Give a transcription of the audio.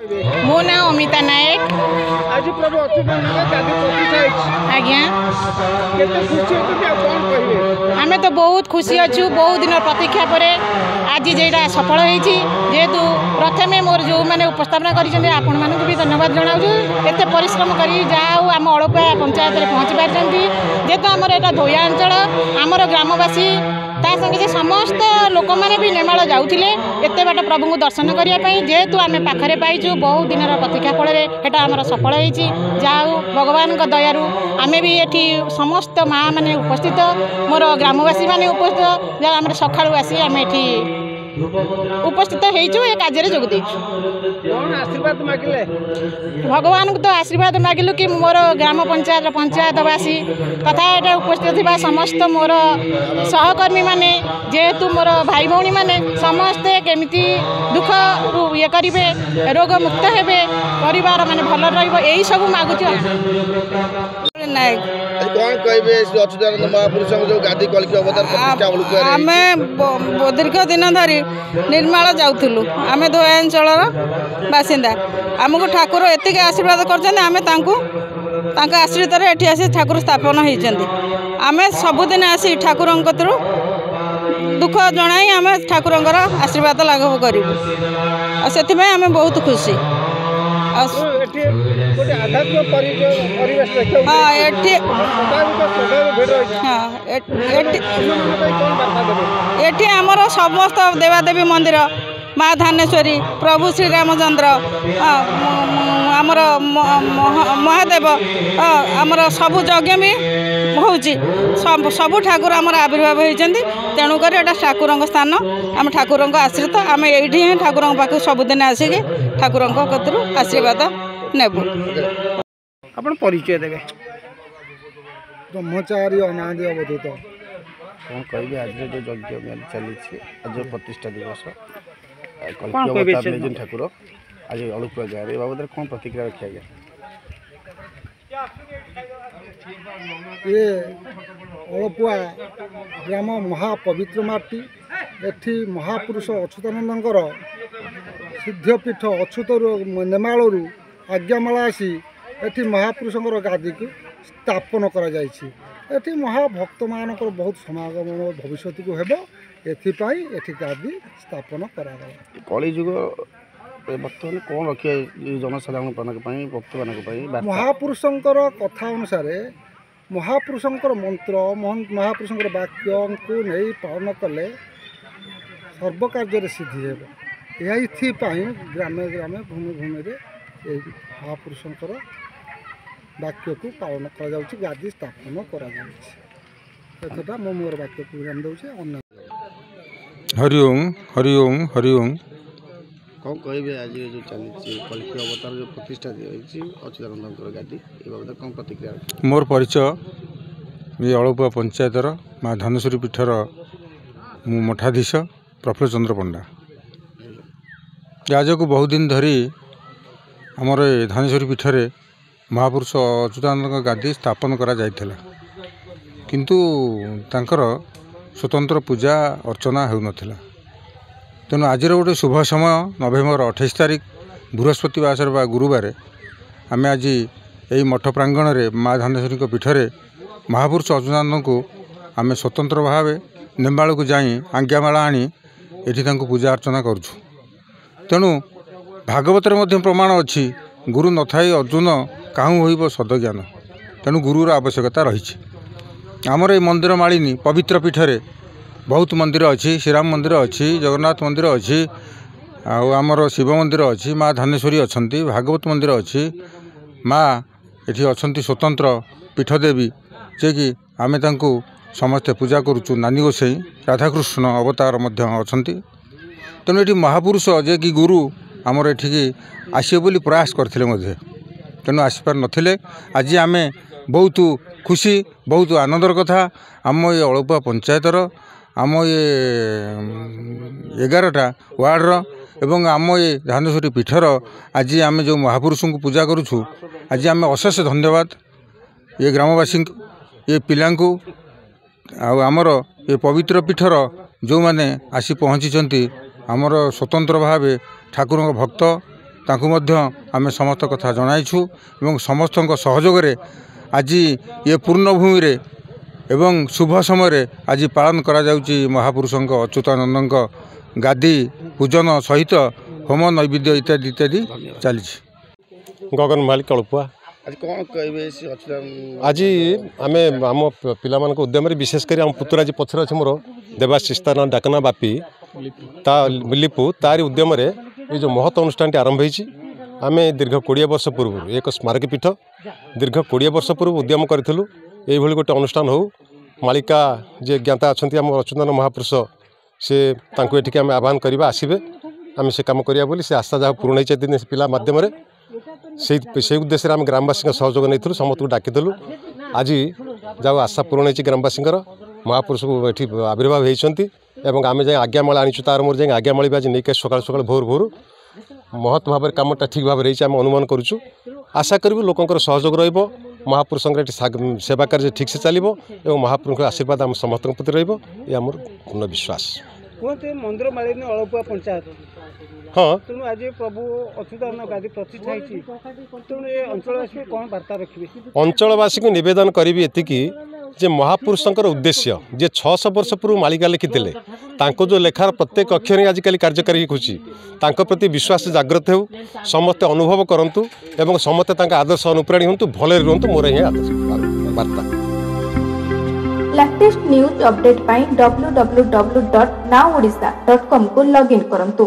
मो ना अमिता नायक। आज प्रभु आज्ञा आमे तो बहुत खुशी अच्छु बहुत दिन प्रतीक्षा पर आज जेटा सफल होती जेहेतु प्रथमे मोर जो मैंने उपस्थापना कर आपण मानक भी धन्यवाद जनाऊँ एत परिश्रम कर आम अड़पा पंचायत में पहुँची पार्टी जेहेतु आमर यहाँ धोया अंचल आमर ग्रामवासी ता संगे समस्त लोक मैंने भी नेमाल जाऊे एत बाट प्रभु को दर्शन करने जेहेतु आम पाखे पाइचु बहुत दिन प्रतीक्षा फल एटा आमर सफल होती जाऊ भगवान दयारू आम भी ये समस्त माँ मैंने उपस्थित मोर ग्रामवासी मैंने उपस्थित आम सका आसी आम ये उपस्थित हो कार्य जोग आशीर्वाद मागिले भगवान को तो आशीर्वाद मागिलु कि मोर ग्राम पंचायतवासी तथा ये उपस्थित थी समस्त मोर सहकर्मी माने जेहेतु मोर भाई भौणी माने समस्ते केमिति दुख ये करेंगे रोग मुक्त हेबे परिवार माने भल रही सब मागुच नायक कौन कहे अच्युतानंद महापुरुष जो गादी कलकी अवतार आम दीर्घ दिन धरी निर्माल जाऊँ आम धोया अंचल बासिंदा आमको ठाकुर एतिक आशीर्वाद कर आश्रित एटी आसी ठाकुर स्थापन होती आम सबुदिन आसी ठाकुर दुख जनाई आम ठाकुर आशीर्वाद लाघव करूँ से आम बहुत खुशी एटी आमर समस्त देवादेवी मंदिर माँ धानेश्वरी प्रभु श्री रामचंद्र आमर महादेव आमर सबु यज्ञ भी होची सबु ठाकुर आमर आविर्भाव होती तेणुक ठाकुर स्थान आम ठाकुर आश्रित आम ये ठाकुर पाख सबुदिन आसिक ठाकुर आशीर्वाद नेबू आपण परिचय देवे ब्रह्मचारी अनादि अवधूत कौन कहे आज जो यज्ञ चली आज प्रतिष्ठा दिवस ठाकुर आज अड़ुपुआ गाँव बाबद कौन प्रतिक्रिया रखा गया ये अड़पुआ ग्राम महापवित्र माटी एठी महापुरुष अच्युतानंदर सिद्धपीठ अच्युत नेमालू आज्ञामाला आसी एठी महापुरुषर गादी को स्थापन कर महाभक्त मान बहुत समागम भविष्य को हेब एथिपाई एठी गादी स्थापन करा कलिजुग बर्तमान कौन रखिए जनसाधारण भक्त मान महापुरुषंकर कथा अनुसार महापुरुषंकर मंत्र महापुरुषंकर वाक्य को नहीं पालन कले सर्वकार्य सिद्धि हेबाई ग्रामे ग्रामे भूमि भूमि महापुरुषंकर वाक्य को पालन कर गादी स्थापन कर मोर वाक्य को ध्यान दूसरे हरिओम हरिओम हरिओम कौन कहे आज जो चली कल्की अवतार जो प्रतिष्ठा दी अच्युतानंद गादी बाबद कौन प्रतिक्रिया मोर परिचय ये अड़पुआ पंचायतर माँ धानेश्वरी पीठर मु मठाधीश प्रफुल्ल चंद्र पंडा आज को बहुत दिन धरी आमर धानेश्वरी पीठरे महापुरुष अच्युतानंद गादी स्थापन करा जायथिला किंतु तांकर स्वतंत्र पूजा अर्चना होउनथिला तेणु आज गोटे शुभ समय नवेम्बर 28 तारिख बृहस्पतिवार बा गुरुवार आम आज यही मठ प्रांगण में माँ धानेश्वरी पीठरे महापुरुष अच्युतानंद को आम स्वतंत्र भाव नेमाल को जाई आज्ञामाला आनी एठी पूजा अर्चना करुछु तेणु भागवत प्रमाण अच्छी गुरु न थाई अर्जुन काहू होइब सदज्ञान तेणु गुरुर आवश्यकता रही आमर ये मंदिर मालिनी पवित्र पीठरे बहुत मंदिर अच्छी श्रीराम मंदिर अच्छी जगन्नाथ मंदिर अच्छी आमर शिव मंदिर अच्छी माँ धानेश्वरी अच्छी भागवत मंदिर अच्छी माँ ये अच्छा स्वतंत्र पीठदेवी जे कि आम समस्ते पूजा करुचु नानी गोसाई राधाकृष्ण अवतार अच्छा तेणु ये महापुरुष जे कि गुरु आमर एठिकी आसवे बोली प्रयास करते तेणु आसीपार नथिले आज आम बहुत खुशी बहुत आनंदर कथा आम ये अड़पुआ पंचायतर आम ये 11टा वार्डर एवं आम ये धानेश्वरी पीठर आज आम जो महापुरुष को पूजा करुछु आज आम अशेष धन्यवाद ये ग्रामवासी ये पिलांकु आमर ये पवित्र पीठर जो माने आसी पहुँची आमर स्वतंत्र भाव ठाकुर भक्त तांकु मध्य आमे समस्त कथा जणाइछु एवं समस्तक सहयोगरे आज ये पूर्णभूमि रे एवं शुभ समय आज पालन करा जाउची महापुरुषों अच्युतानंद गादी पूजन सहित होम नैवेद्य इत्यादि इत्यादि चली। गगन मालिक अल्पुआ आज कौन कहे आज आम आम पिला उद्यम विशेषकर आम पुतुर आज पछर अच्छे मोर देवाशिस्तान डाकना बापी लिपु तारी उद्यम ये जो महत्व अनुष्ठान आरंभ होती आम दीर्घ 20 वर्ष पूर्व एक स्मारक पीठ दीर्घ 20 वर्ष पूर्व उद्यम करूँ ये गोटे अनुष्ठान हो मालिका जे ज्ञाता अच्छा आम अच्युतानंद महापुरुष से ये आम आह्वान करवा आसबे आम से कम करा बोली से आशा जहाँ पूर्ण होती दिन पिला मध्यम से उद्देश्य आम ग्रामवासी सहयोग नहीं समस्त डाकिलु आज जहाँ आशा पूर्ण होती ग्रामवासी महापुरुष को ये आविर्भाव होती आम जाए आज्ञामाला आनीचु तार मोर जाए आज्ञामाली आज नहीं सकाल सकाल भोर भोर महत्व भाव कमटा ठीक भाव रही आम अनुमान करुचु आशा करूँ लोकंर सहयोग महापुरुषों सेवा कार्य ठीक से चलो और महापुरुष आशीर्वाद आम समस्त प्रति रही आमर पूर्ण विश्वास मंदिर मालिनी अळपुआ पंचायत हाँ तेणु आज प्रभु अच्युतानंद गादी प्रतिष्ठा होती तेणु ये अंचलवासी कौन वार्ता रखिए अंचलवासी को निवेदन करी एतिकी जे महापुरुषों उद्देश्य जे 600 वर्ष पूर्व मालिका लिखिते जो लेखार प्रत्येक अक्षर ही आजिकल कार्यकारी होची प्रति विश्वास जागृत हो समस्ते अनुभव करंतु एवं समस्ते आदर्श अनुप्राणी हूँ भले रुहतु मोर ही आदर्श वार्ता। लेटेस्ट न्यूज अपडेट पाई www.nowodisha.com को लॉगिन करंतु।